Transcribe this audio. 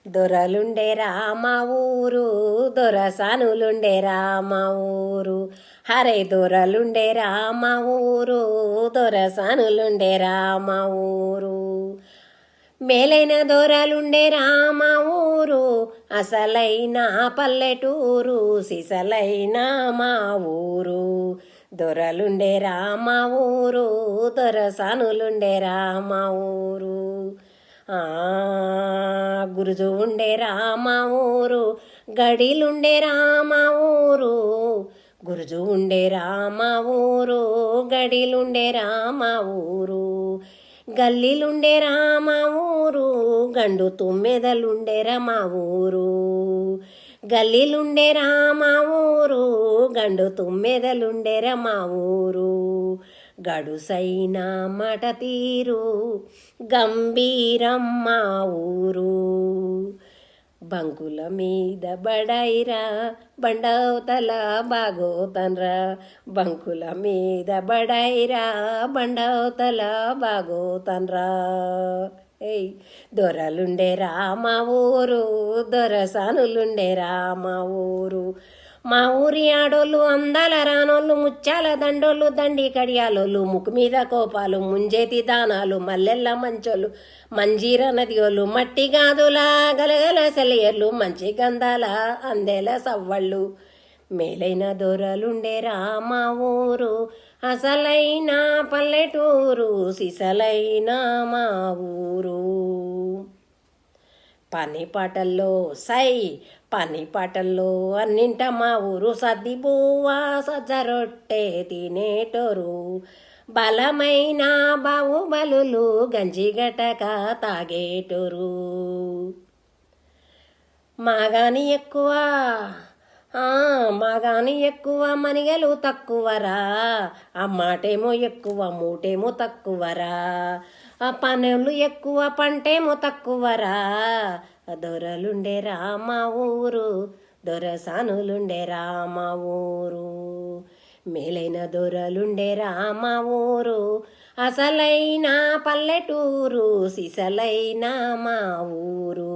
దొరలుండేరా మా ఊరు దొరసానులుండేరా మా ఊరు హరే దొరలుండేరా మా ఊరు దొరసానులుండేరా మా ఊరు మేలైన దొరలుండేరా మా ఊరు అసలైన పల్లెటూరు సిసలైన మా ఊరు దొరలుండేరా మా ఊరు దొరసానులుండేరా మా ఊరు గురుజు ఉండే రామ ఊరు గడిలుండే రామ ఊరు గురుజు ఉండే రామ ఊరు గడిలుండే రామ ఊరు గల్లీలుండే రామ ఊరు గండు తుమ్మెదలుండే రమ ఊరు గల్లీలుండే రామ ఊరు గండు తుమ్మెదలుండే రమ ఊరు గడుసైన మాట తీరు గంభీరమ్మ ఊరు బంకుల మీద బడైరా బండవతల బాగోతన్రా బంకుల మీద బడైరా బండవతల బాగోతన్రా ఏయ్ దొరలుండే రామ ఊరు దొరసానులుండే రామ ఊరు మా ఊరి ఆడోళ్ళు అందాల రానోళ్ళు ముత్యాల దండోళ్ళు దండి కడియాలోళ్ళు ముక్కు మీద కోపాలు ముంజేతి దానాలు మల్లెల్ల మంచోళ్ళు మంజీర నదియోళ్ళు మట్టి గాదులా గలగల సెలయర్లు మంచి గంధాల అందెల సవ్వళ్ళు మేలైన దొరలుండే రామ ఊరు అసలైన పల్లెటూరు సిసలైన మా ఊరు పని పాటల్లో సై పని పాటల్లో అన్నింట మా ఊరు సద్ది బువ్వా సజ్జరొట్టె తినేటోరు బలమైన బాహుబలులు గంజిగటక తాగేటోరు మాగాని ఎక్కువ మాగాని ఎక్కువ మనిగలు తక్కువరా ఆ మాటేమో ఎక్కువ మూటేమో తక్కువరా ఆ పనులు ఎక్కువ పంటేమో తక్కువరా దొరలుండే రామ ఊరు దొరసానులుండే రామ ఊరు మేలైన దొరలుండే రామ ఊరు అసలైన పల్లెటూరు సిసలైన మా ఊరు